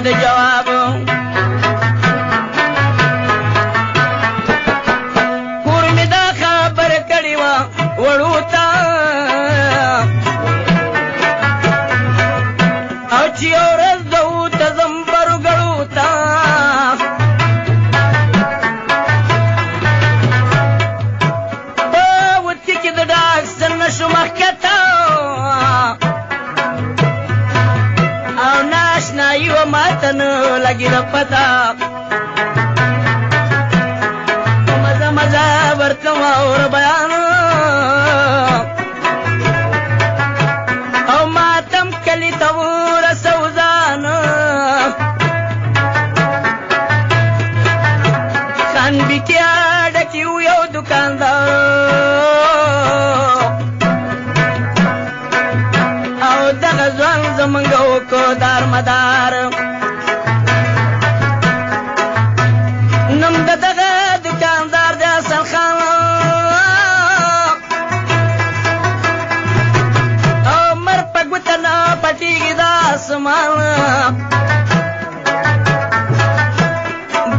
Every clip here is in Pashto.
د جواب کور می دا خبر کړي وا وړو تا او چې اورز دو ته زمبر ګړو تا وتی کې د ډاک سن شو مخکتا او ناشنا یو ماتن لګي د پتا مزه مزه ورته اور بیان او ماتم کلی تور سوزان خان بکیا ډکیو یو دکاندار او دغه ځوان زمونږ وکړو دار مدار نوم د دغه دکاندار د حسن خان او مر په ګوته نه پټېږي د اسمان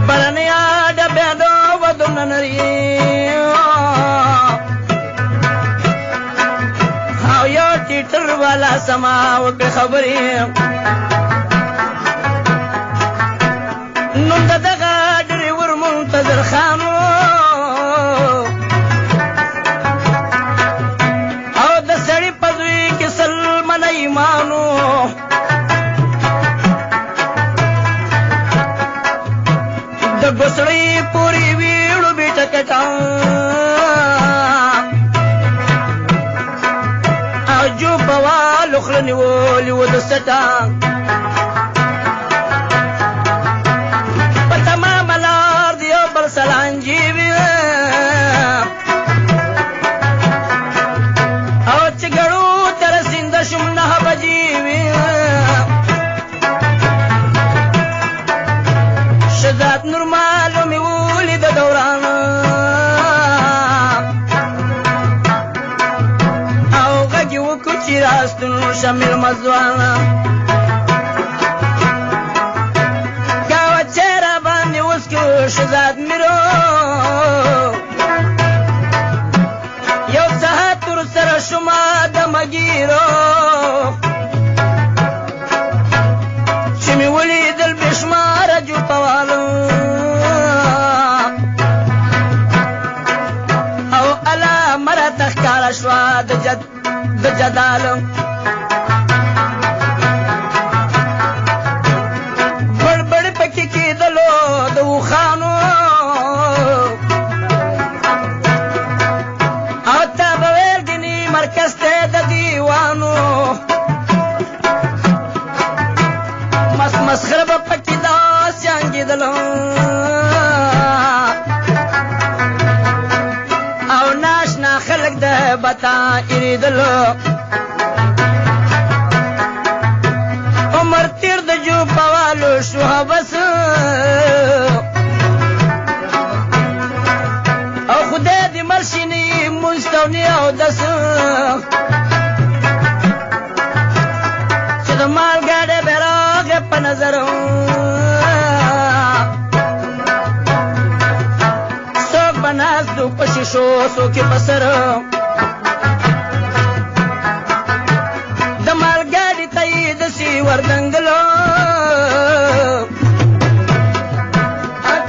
بلنیا ډبې د ودونه نري او یو ټیټر والا سما وکړه خبرې نوم د دغه ډریور منتظر خانو او د سړي په زوی کې سلمن ایمانو د ګوسړۍ پورې ویړو بیټه کټا او جو بوالو خله نیولي و د سټا په تمامه لار د یو بل سلانجي وي او چې ګړو ته رسېنده شوم 9 بجې وي شهزاد نور معلوم مې ولید دوران او غږ یې وکړو چې راستون شامل مزوانه کاوه چې را باندې وسکو شهزاد میرو یو ساعت ورسره شومه د مګیرو چې مې ولیدل بې شماره جوپوالو او الا مراته ښکاره شوه د جدالو بړبړ پکې کېدلو د اوښانو او تا به ویل ګنې مرکز ته د دیوانو مسخره به پکې داسې انګېدلو او ناشنا خلک د بتا اېرېدلو عمر تیر د جوپوالو شو بس او خدای دې مرشیني مستونی او دس چې د مالګاډې به راغې په نظر څوک به ناستو په شیشو څوک یې په سر د مالګاډي ته یې دسې وردنګلو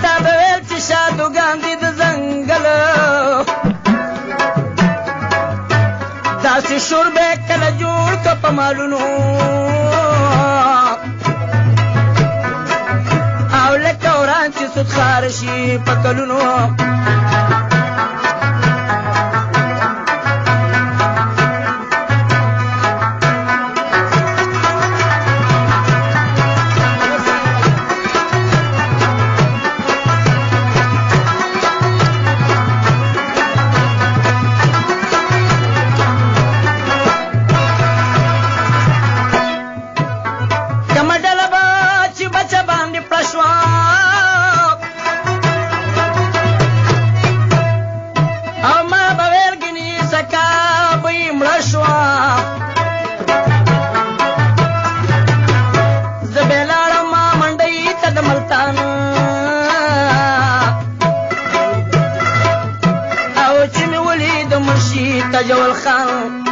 تا به ویل چې شادوګان دي د ځنګل داسې شور به کله جوړ که په مالونو او لکه وران چې سود خاره شي په کلونو ملتان او چې مې ولید مرشد تجول خان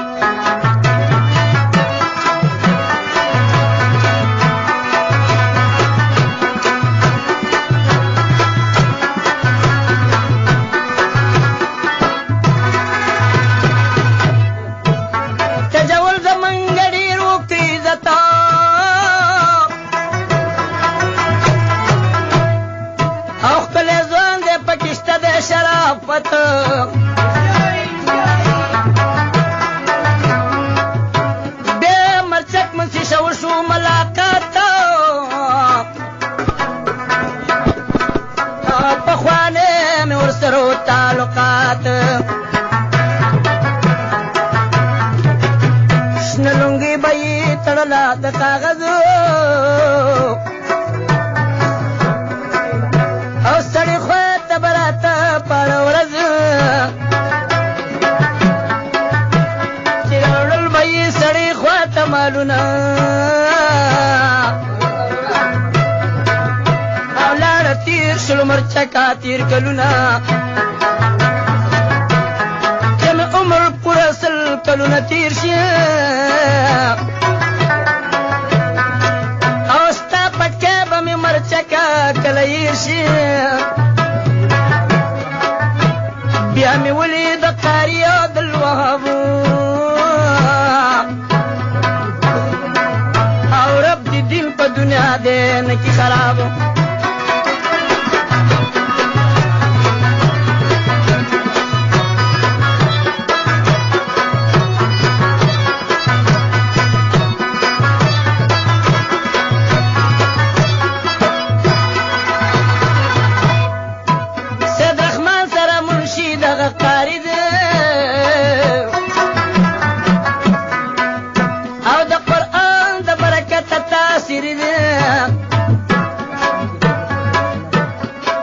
بے مرچک منسی شوشو ملاقات پخوانے میں ورسرو تعلقات شنلونگی بئی تڑلا د کاغذ او سڑی خوات براتا پاڑ ورز چراڑل بئی سڑی خوات مالونا اولاد تیر شلو مرچکا تیر کلونا جم عمر پرسل کلونا تیر شیا اوستا پٹکے بمی مرچکا کلیر شیا بیا می ولید قاری او دل وهابو او رب دی دین په دنیا دې نکی خرابو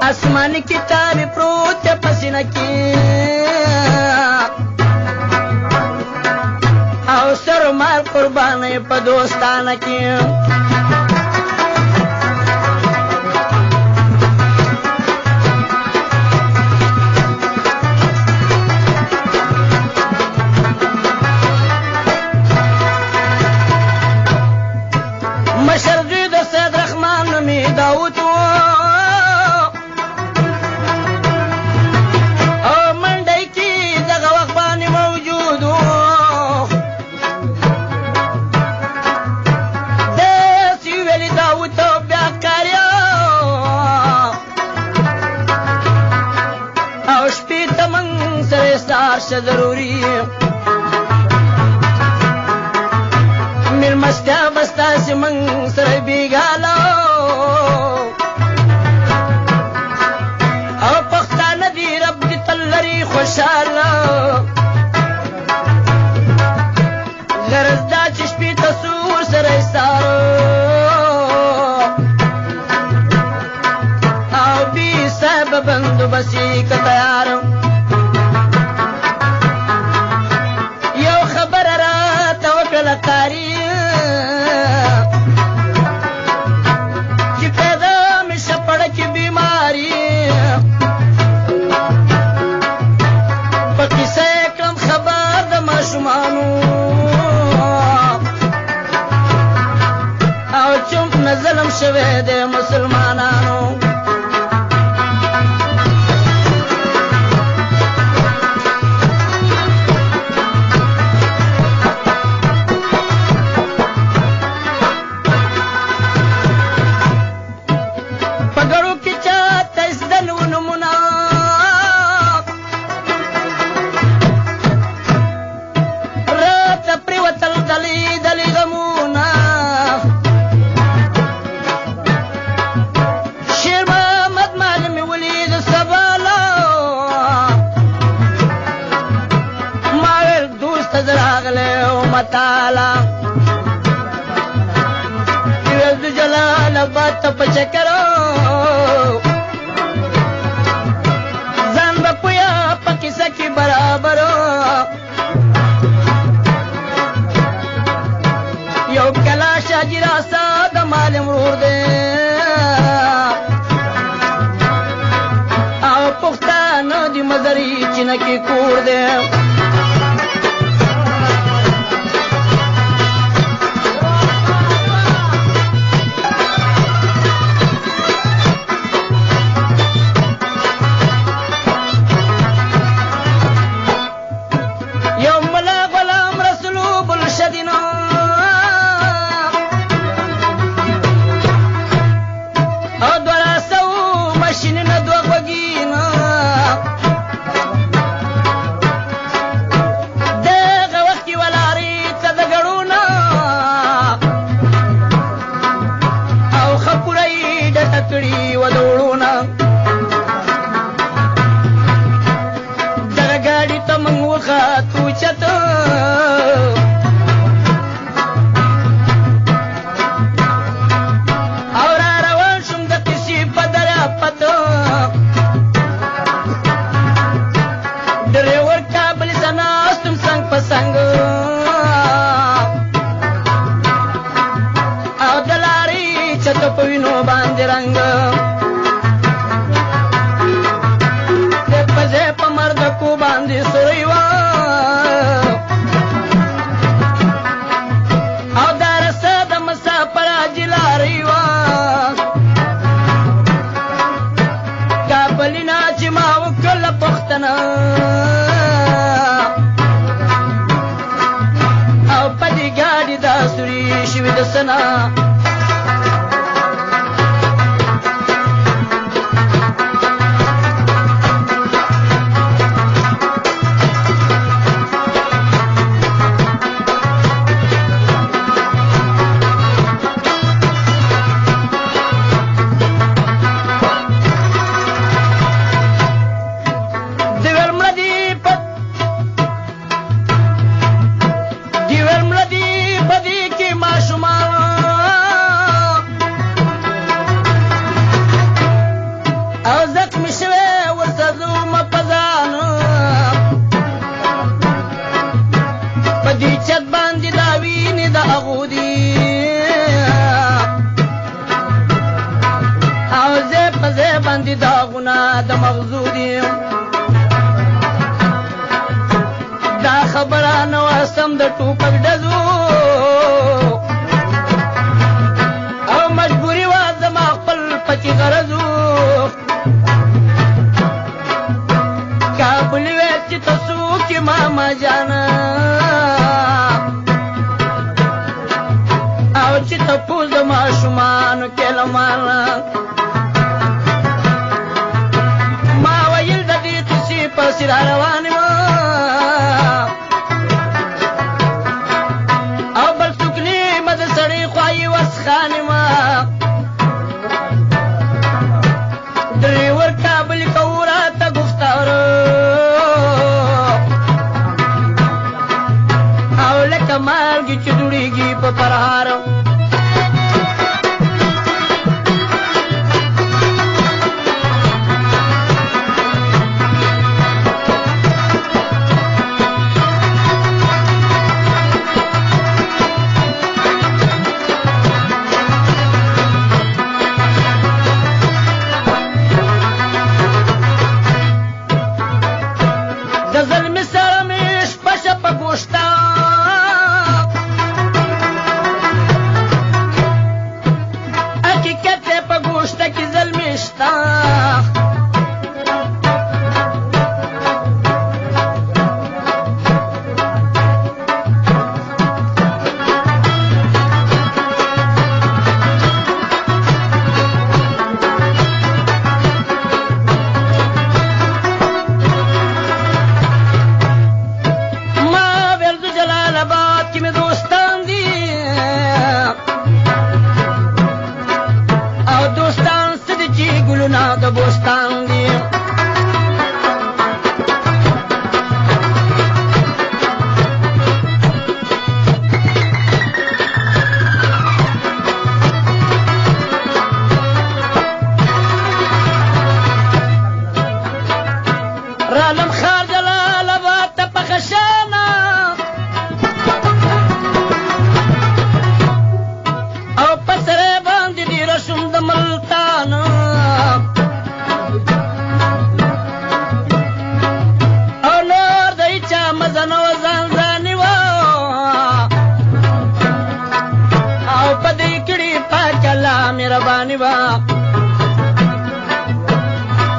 آسمانی کتابی پروت پسینہ کی او سر مال قربانی پا دوستانہ کی مشرقی دا سید رحمان نمی داوتو ضروری میر مستا بستا سے منگ سر بیگالا او پختہ ندی رب دی تلری خوشالا غرض دا چشپی تصور سر ایسارو او بی صاحب بندو بسی کا تیارو لکاری چی پیدا میں شپڑ کی بیماری پکی سے کم خبر دا ماشمانو او چمپ نظلم شوے دے مسلمانانو مطالعہ جلال بات پچکرو زان بپویا پکی سکی برابرو یو کلا شاجرا سا د مال مرور دے کې کور دی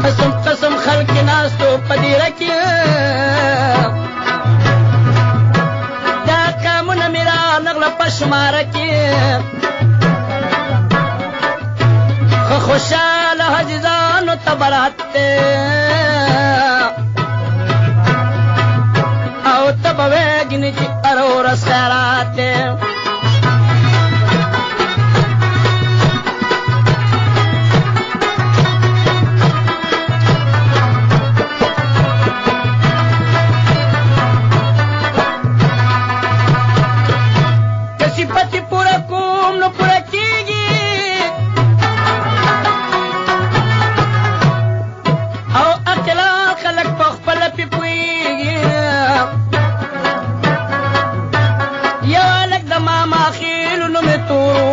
قسم قسم خلق ناستو پدیره کی دا قامون میرا نغل پشماره کی خوشحال حجزانو تبرات تے او تبویگنی چی ارور سیرات تے کسی پتی پورا کوم نو پورا کیگی او اقلا خلق پخپل پی پویگی یا لک دا ماما خیلو نو می تورو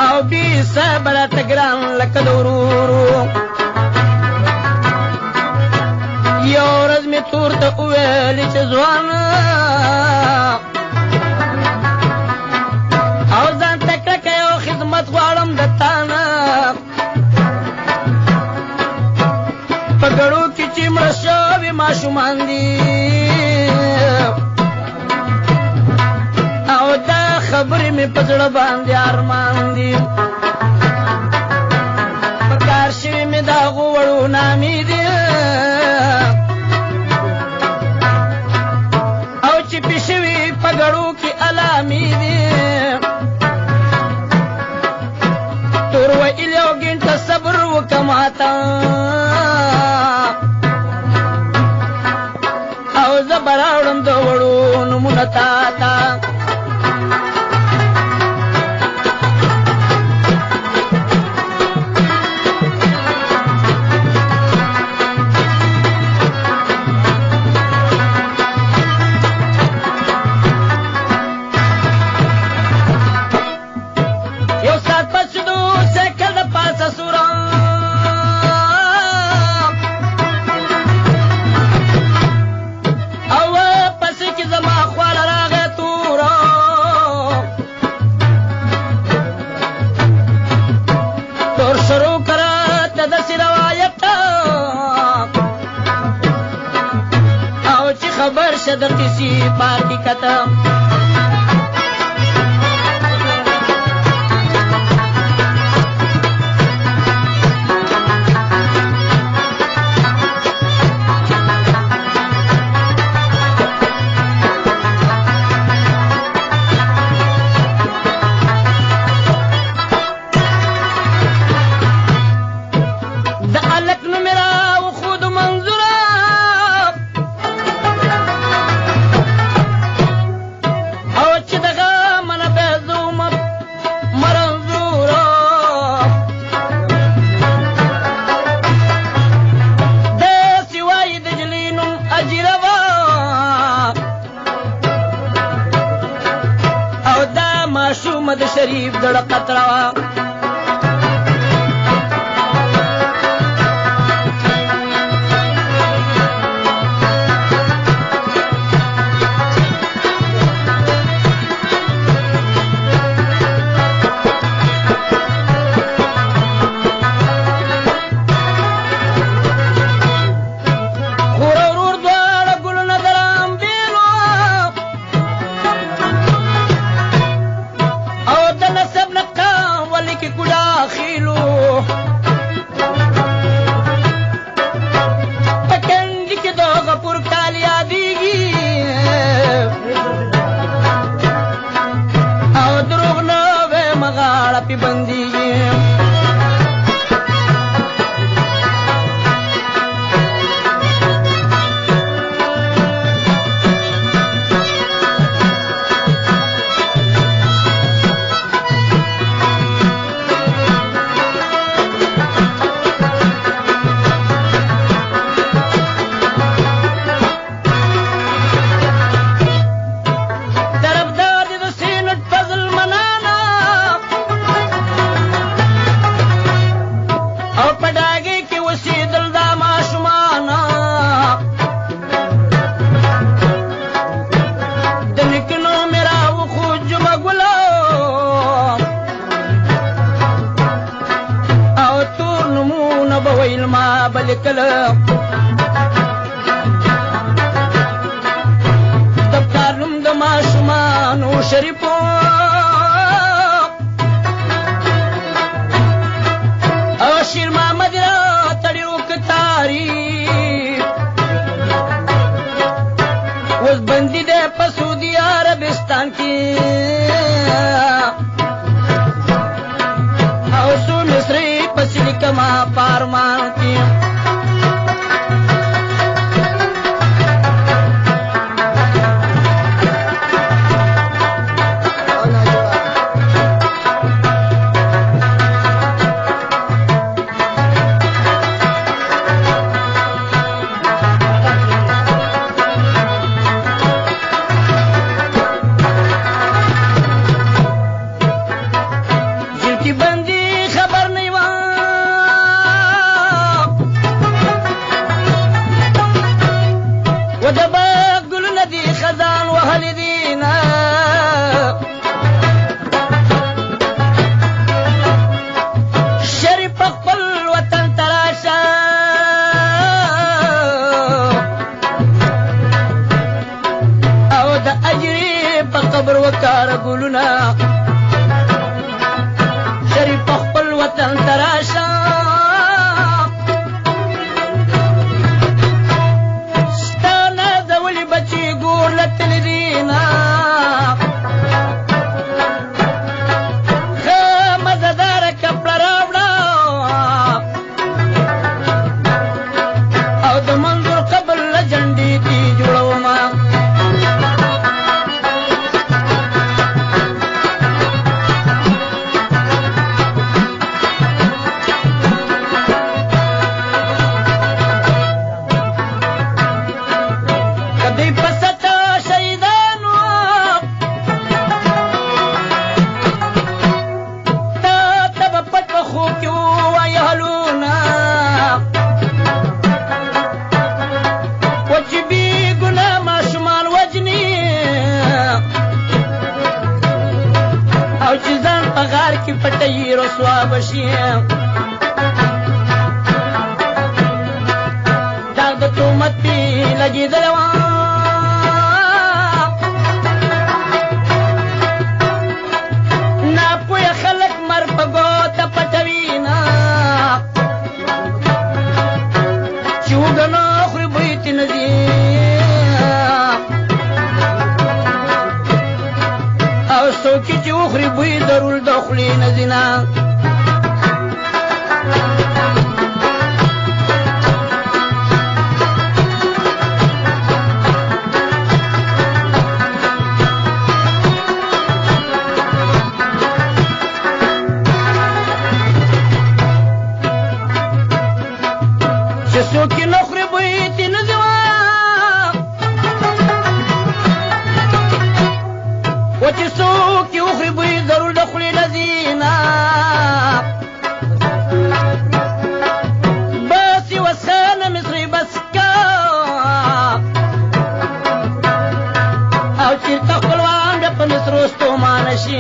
او بی سابلا تگران لک دورورو یو رز می تور تا اویلی چه زوان او زان تکرک یو خدمت غوارم دتانا پگڑو کی چی مرشاوی ماشومان دی او دا خبری می پزڑ باندی آرمان دی پکار شوی می دا غوڑو نامی دی او چی پیشوی پگڑو کی علامی دی تور و ایلیو گینٹا صبر و کماتا او زبراوڑم دو وڑو نمونتا تا خبر شد کسی پارٹی کتا دا علق نمیرا و خود منظورا ماشومد شریف دڑ قطرہ لیکل د پلار نوم د ماشومانو شریفو او شیر محمد را تړي وکتاري اوس بندي دی په سعودي عربستان کې او سو مصري په سلیکما پارمان کې قبر وکار ګلونه شریف خپل وطن تراشه ستانه د ولي بچي ګور لتل دینا ښه مزدار کپړه راوړه او د منظور قبر له جنډې دي جوړومه کی پټي رسوا بشي دا د تومت پی لګي دلوا نا پوی خلق مر پګو ته پټوینا چوغنو خو بیت ندی او سوکی چې وخوري بوی ضرور دخلي نزینا چې سوکی نخوري بوی تی نزینا و چې سوکی وخوري بوی ضرور دخلي نزینا باسي وسانه مصري بسکا او چیرته خپلوان بیا په مصرو ستومانه شي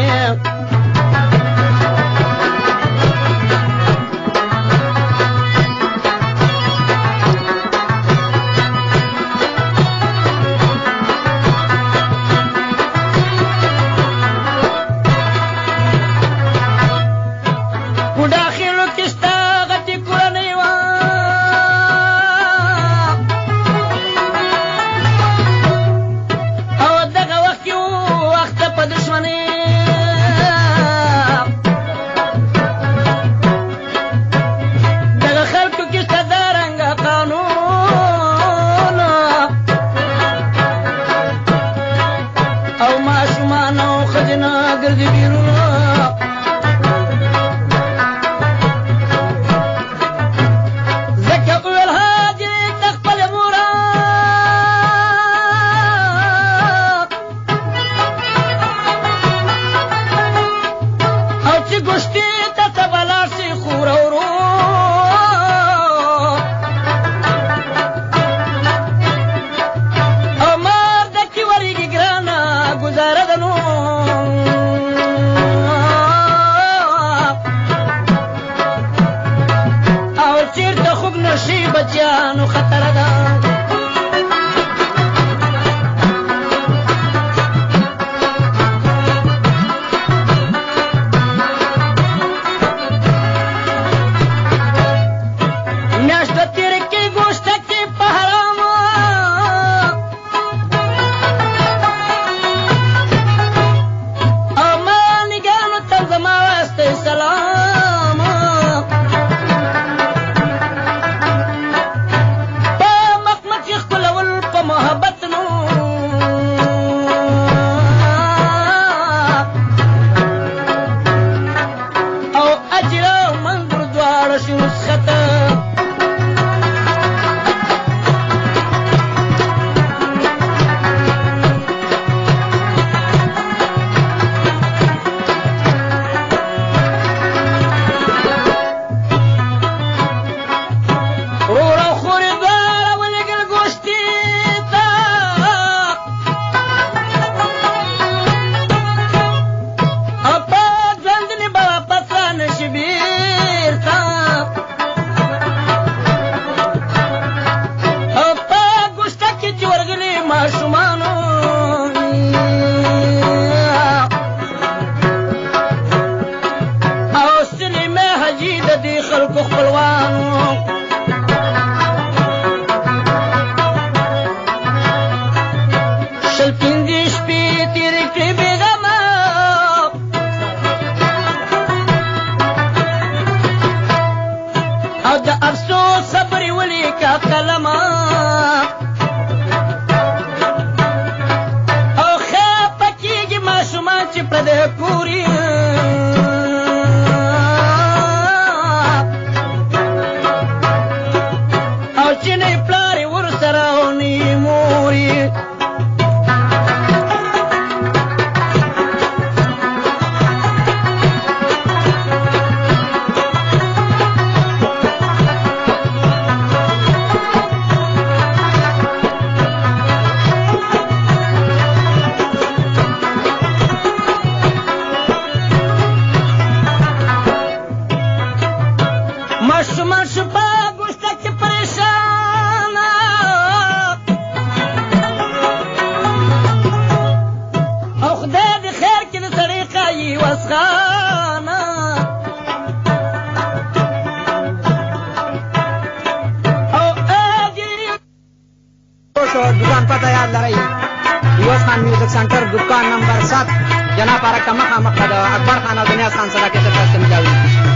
خان میوزک سنټر دکان نمبر 7 جناب پارک مخامخ د اکبر خان او دنیاز خان سره کې تاسو ملاوي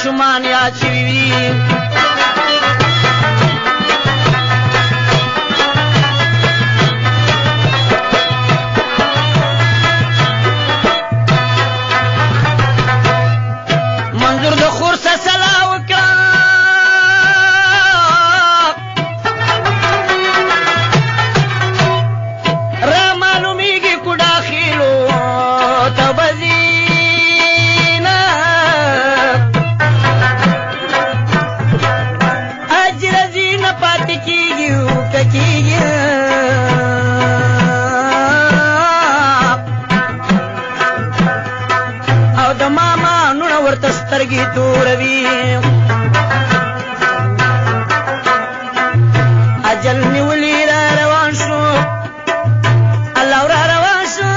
شمان یاد شوی منظور د خورسه سلا وکړه را معلومیږي کو داخلو تبزی او د ماما نونه ورته سترګې توروي اجل نیولي را روان شو الله را روان شو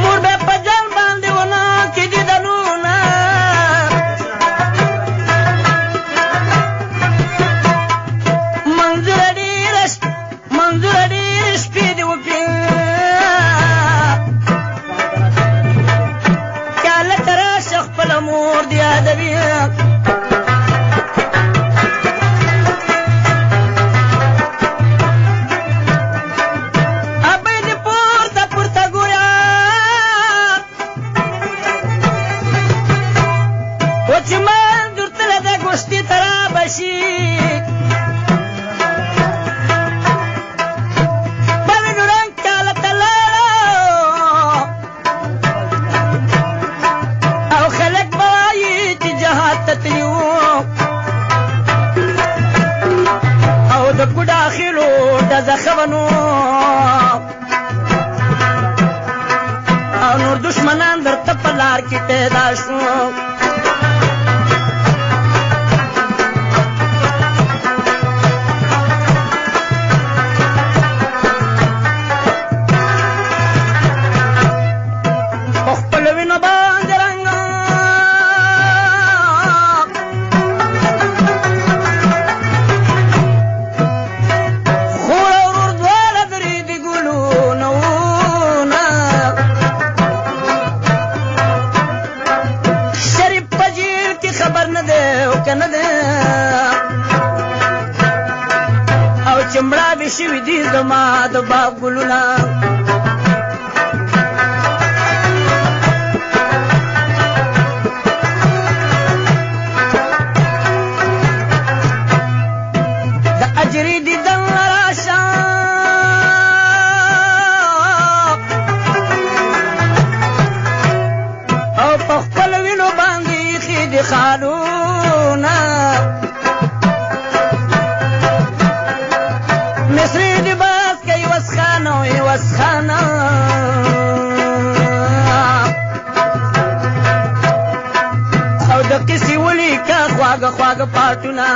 مور به په جل باندې ونه کې دي دنونه منظور ډېر شپې دې وکړې کاله ته راشه خپله مور دې یادوي ابۍ دې پورته پورته ګویا و چې منظور تله د ګوشتي ته رابشي او د کو داخلو د زخمونو او نور دشمنان درته په لار کې پیدا شو په خپل وینو باندې او چمړه به شوي دي زما د باغ ګلونه د اجرې دیدن راشه او په خپل وینو باندې ایښي دي خالونه مصری دی باز کئی وسخانه وی وسخانه او د کسی ولی که خواږه خواږه پاټونه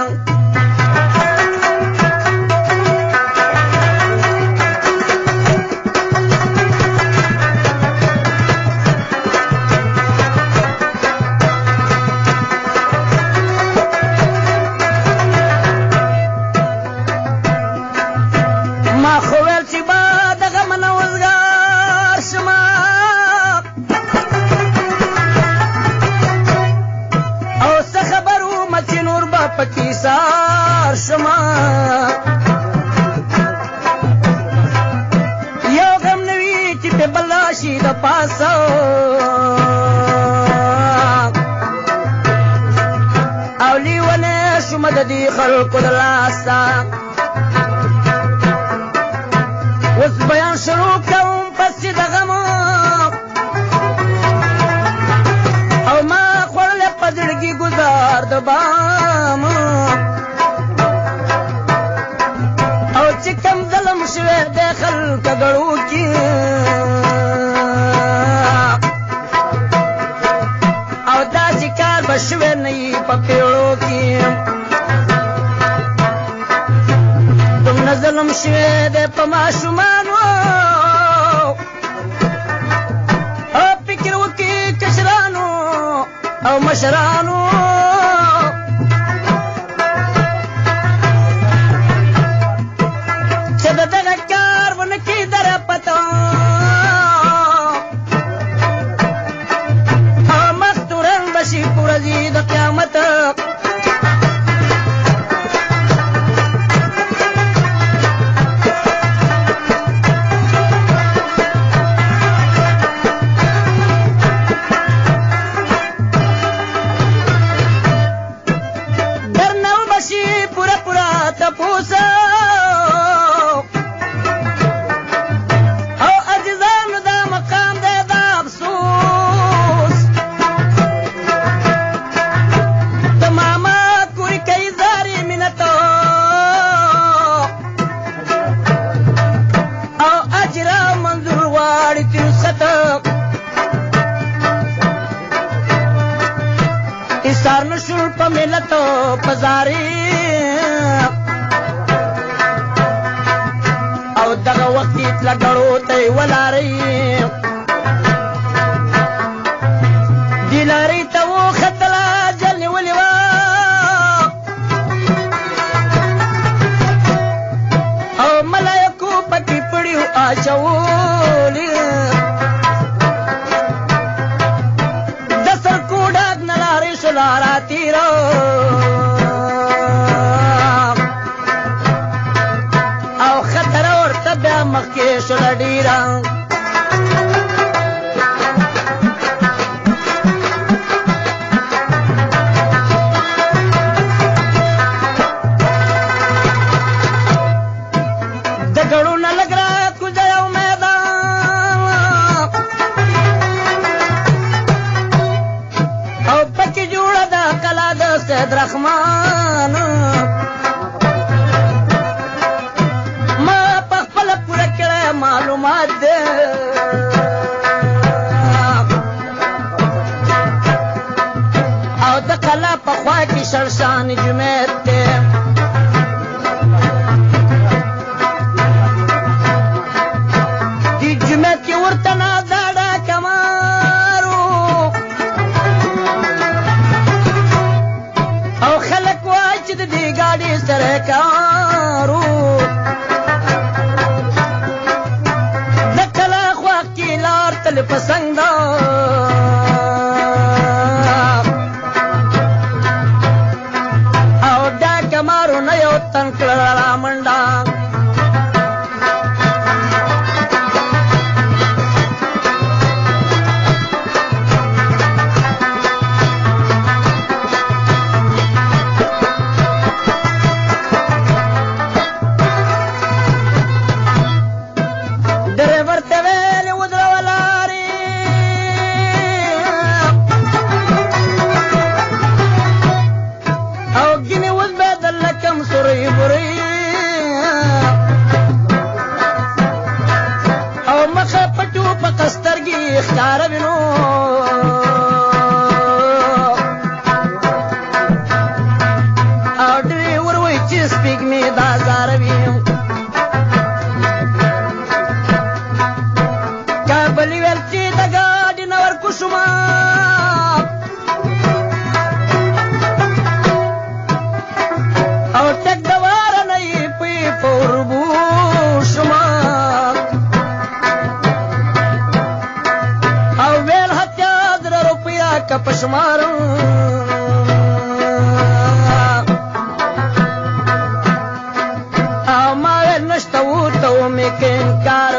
دي خلقو د لاسه اوس بیان شروع کوم پسې د غمو او ما خوړلې په زړګي ګزار د بام او چې کم ظلم شوی د خلکو ګړو کې او داسې کار به شوی نه وي په پیړو کې دومره ظلم شوی دی په ماشومانو او فکر وکړي کشرانو او مشرانو چې د دغه کار ونه کړي دره پته او مستورن بشي په ورځې د قیامت ایثار نشو په ملت پزاري او دغه وخت لګړو ته ولاري دلاري ته و خطلا جل ولوا او ملائکو پکې پړیو اچولي لارا تیرو او خطر ورته بیا مخکې شوله ډیره د ګړو نه لږ را کوزه یو میدان او پکې جوړه ده کلا د سید رحمان ما په خپله پوره کړی معلومات دی او د کلا په خوا کې شړشان جومات دی دې جومات کې ورته نازاړه کمارو او خلک وایي چې د دې ګاډي سره کارو د کلا خوا کې لار تل پسنګ ده او دا کمارو نه یو تن کړه را منډه پشمارم او ما نشته ورته ومې که انکار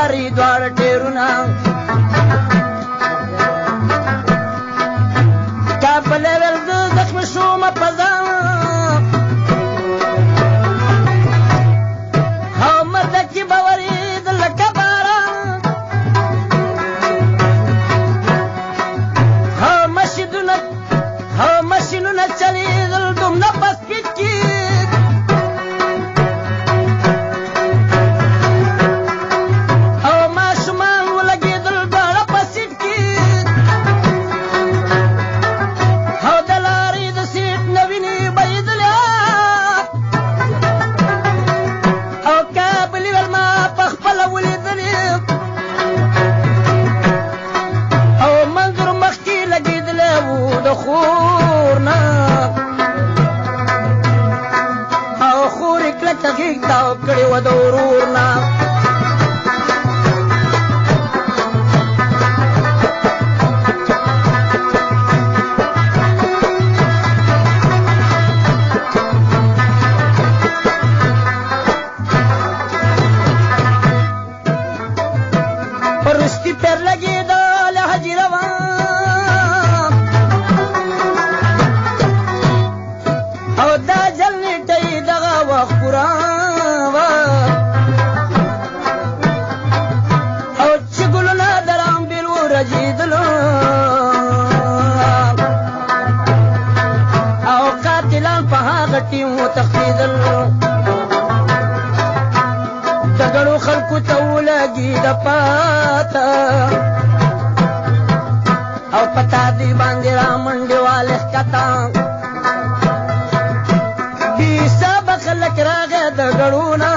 لارې دواړه ټیرونه تا په لیول د زخمي شومه په ځان او مرده کې به ورېد لکه باران او ماشینونه چلېدل دومره په سپیډ کې او ماشومان ولګېدل دواړه په سیټ کې او د لارې د سیټ نه وینې بهېدلې او کابلي ول ما په خپله ولیدلې او منظور مخکې لګېدلی و د خور نه او خور یې کلکه غېږ تاو کړې وه د ورور نه پر رستي پیر لګېدل حاجي روان او دا جل نیټه یې دغه وخت پوره وه او چې ګلونه د رامبېل ورژېدلو او قاتلان په هغه ټیم وتښتېدل د ګڼو خلکو ته ولګېده پاته او په تادي باندې رامنډې والې ښکته بې حسابه خلک راغی د ګړو نه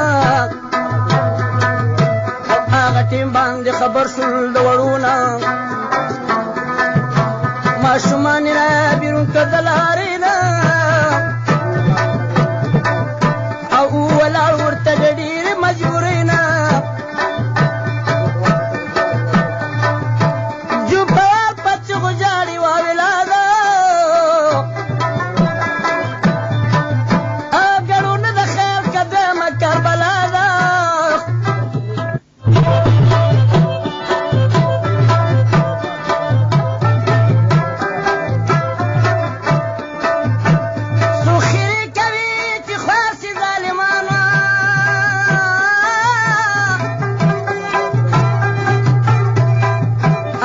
او هغه ټیم باندې خبر شول د وړو نه ماشومان یې را بیرون کړ د لارې نه او ولاړ ورته د ډېرې مجبورۍ نه جوپال په چغو جاړي واویلاده ګړونه د خیر که دویمه کربلا ده سوخیرې کوي چې خوار سي ظالمانه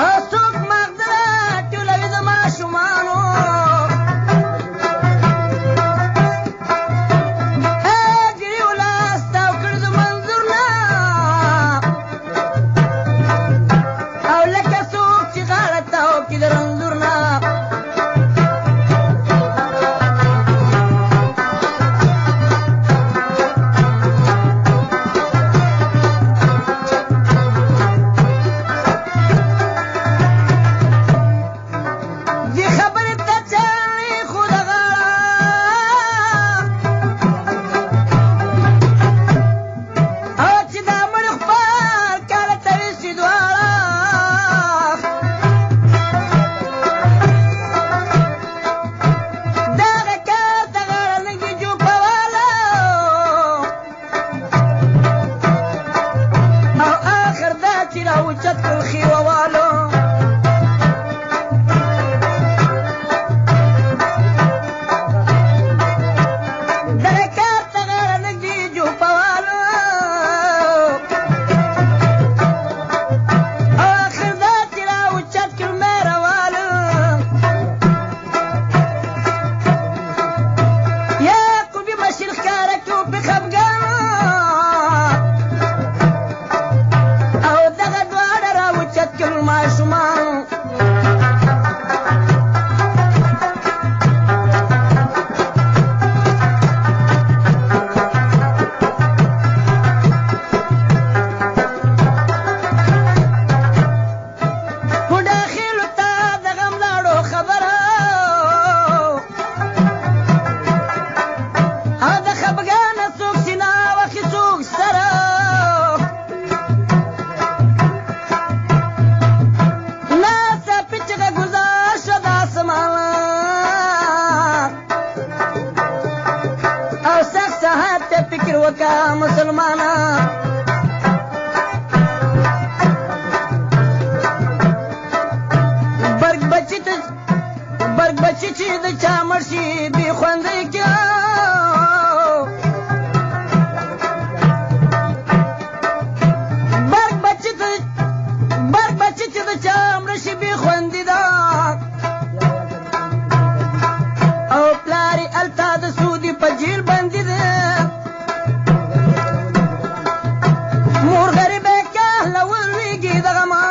او څوک مغدره ټولوي د ماشومانو ګریو لاس تاو کړ د منظور نه او لکه څوک چې غاړه تاو کړي د رنځور نه دې خبرې ته چاړي خو د غاړه او چې دا مړ خپل کاله ته ویسي دواړه دغه کار د غاړه نږدې جوپواله او آخر دا چې راوچت کړل خیوه والو دغه کار ته غاړه نږدې جوپوالو او آخر دا چې راوچت کړل مهروالو یعقوبي مشر ښکاره کړو په خفګان او دغه دواړه راوچت چې د چا مړ شي بې خوندۍ کې برګ بچي چې د چا مړ شي بې خوندي ده او پلار یې هلته د سودي په جیل بندي ده مور غریبه کهله ولویږي د غمه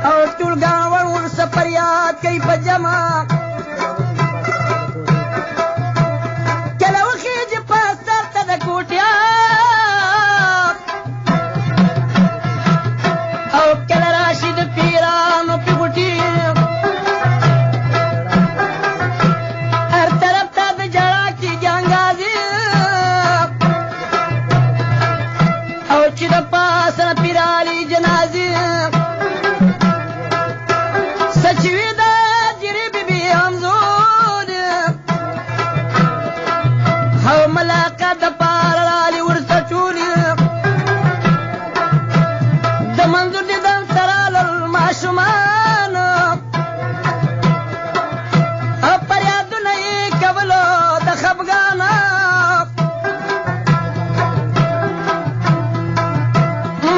او ټول ګاونډ ورسه فریاد کوي په جمع کله وخیږي په سر ته د کوټیا او کله راشي د پیرانو پیغوټي هر طرف ته د جړا کېږي انګازې او چې د پاسه نه پیرالي جنازې سچ وي د جرې بیبي همزود او ملاقات د پاره رالي ورته ټولې د منظور دیدن سره لل ماشومان او فریادونه یې کولو د خفګانه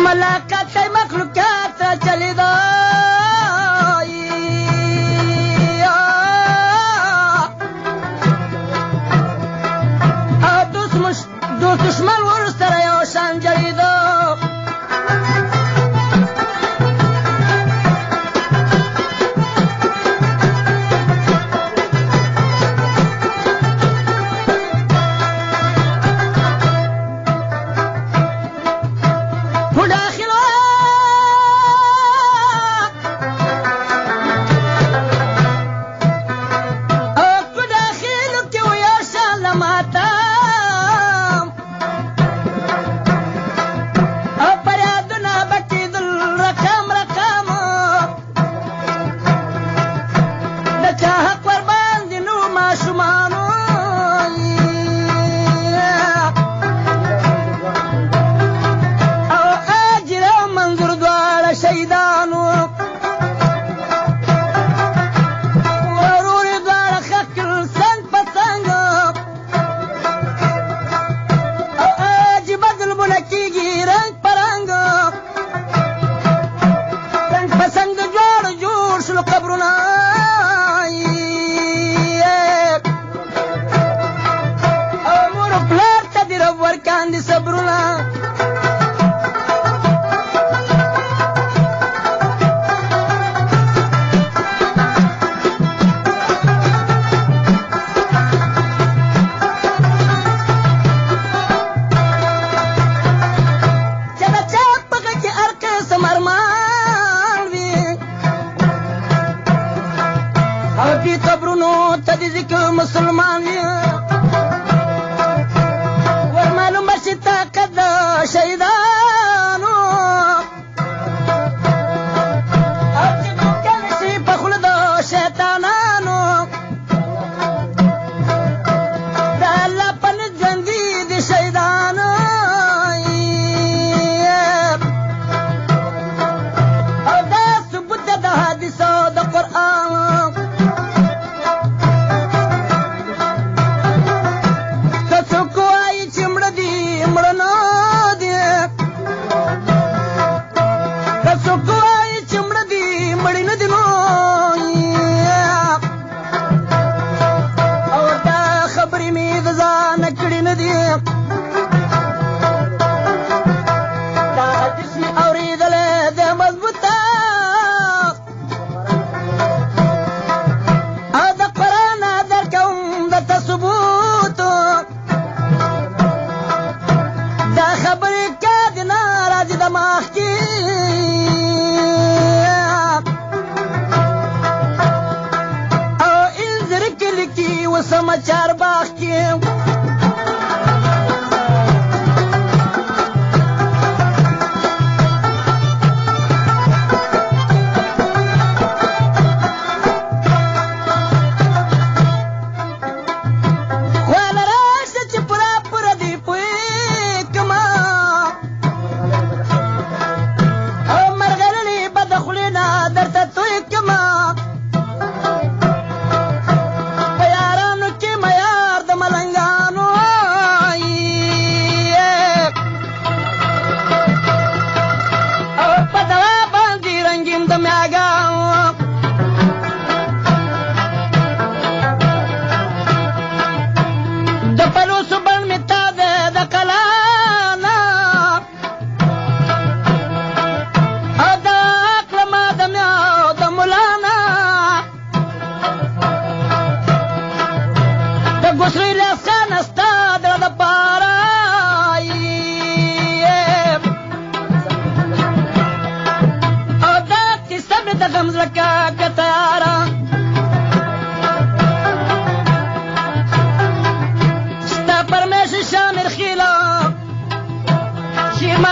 ملاقات کوي مخلوقات چلیدا او دوست دشمن ورسره یو شان جریده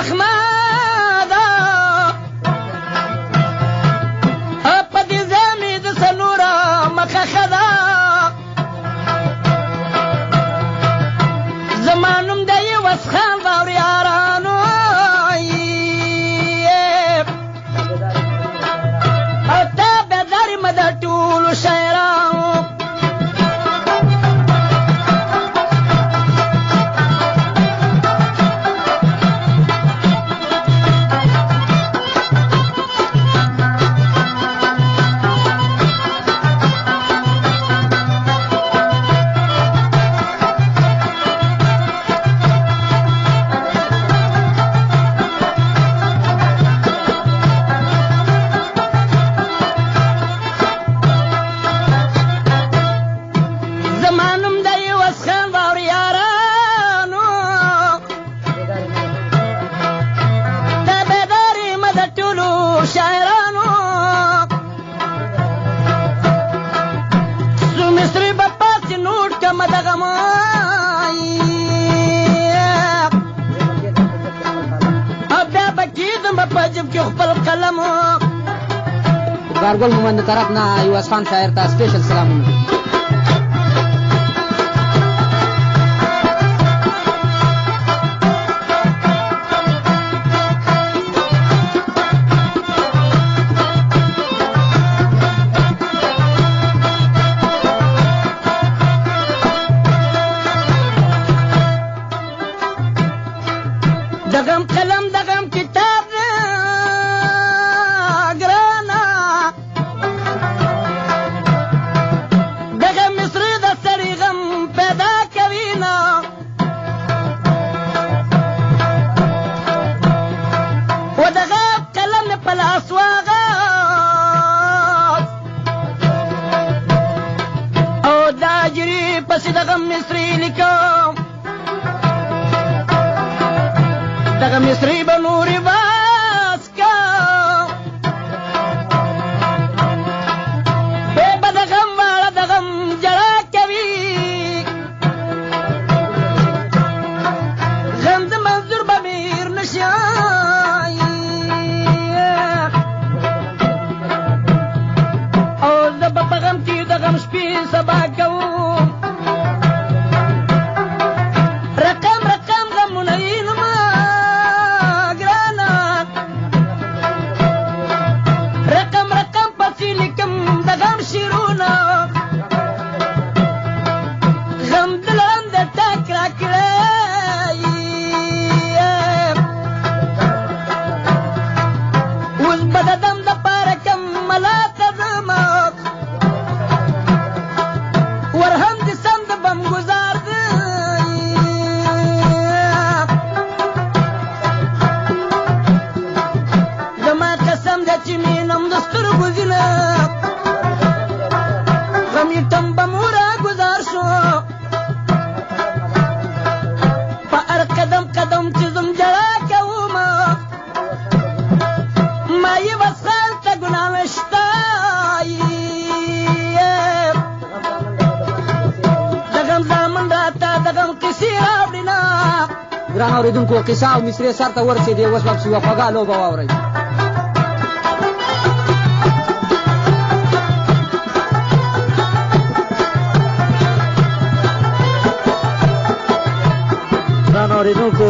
احمده په دې زمې د څلوره مخه ښه ده زما نوم دی وسخان واوري یارانو او تابعدار مې د ټولو شاعرانو ګارګل مومند طرف نه ایواز خان شاعر ته سپیشل سلامونه دغم قلم دغم کتاب ګرانه دغم مصر د سړي غم پیدا کوي نه و دغه قلم مې په لاس واغاست او دا جري پسې دغم مصري لیکم دغه مصري به نورې باز کا بې به د غم واړه د غم جړا کوي غم د منظور به میر نشي او زه به په غم کې د غم شپې سبا کوم رقم رقم غمونه وینمه ګران اورېدونکو قصه او مصري سر ته ورسېدې اوس به یوه خوږه لوبه واورئ ګران اورېدونکو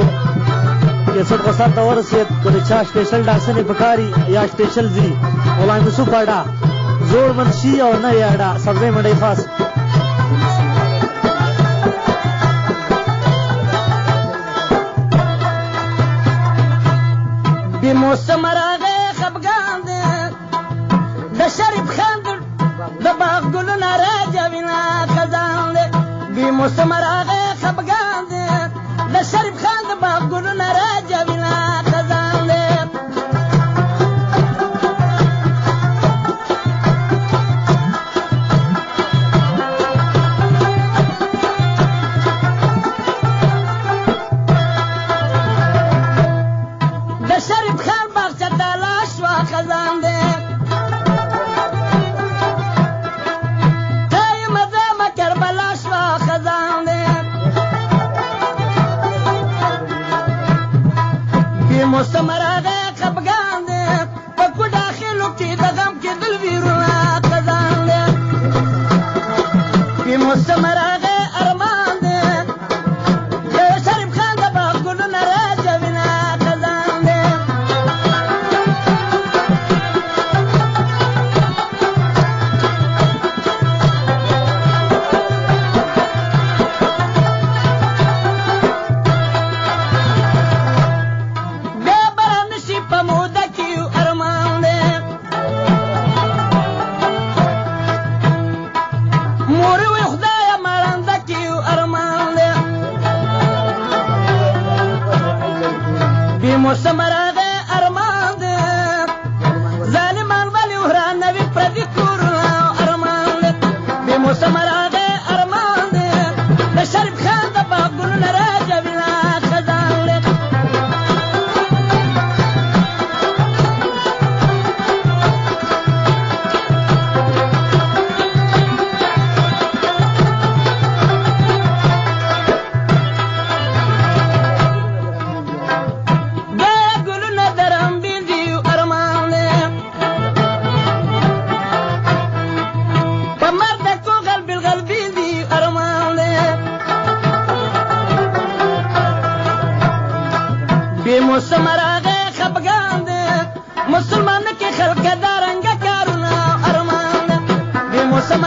کیسټ خو سر ته ورسېد که د چا سپېشل ډانسنې پکاري یا سپېشل ځي غلام یوسف اډا زوړ منشي او نوې اډا سبزۍ منډۍ خاص بې موسم راغی خفګان دی د شریف خان د باغ ګلونه راجوینه خزان دی بې موسم راغی خفګان دی د شریف خان د باغ ګلونه راجوینه خزان دی خزان دی موسم راغه خفګان دی په کو داخلو کې د غم کې دل ویرونه خزان دی بی موسم راغه ارمان دی د شریف خان د باغ ګلونه راځوینه خزان دی موسم راغه ارمان دی ظالمان ولی وران نوی پردی کورونه ارمان دی بی موسم راغه ارمان دی د شریف خان د باغ ګلونه راځوینه خزان دی بی موسم راغه خفګان دی مسلمان کې خلک دا رنګ کارونه ارمان دی بی موسم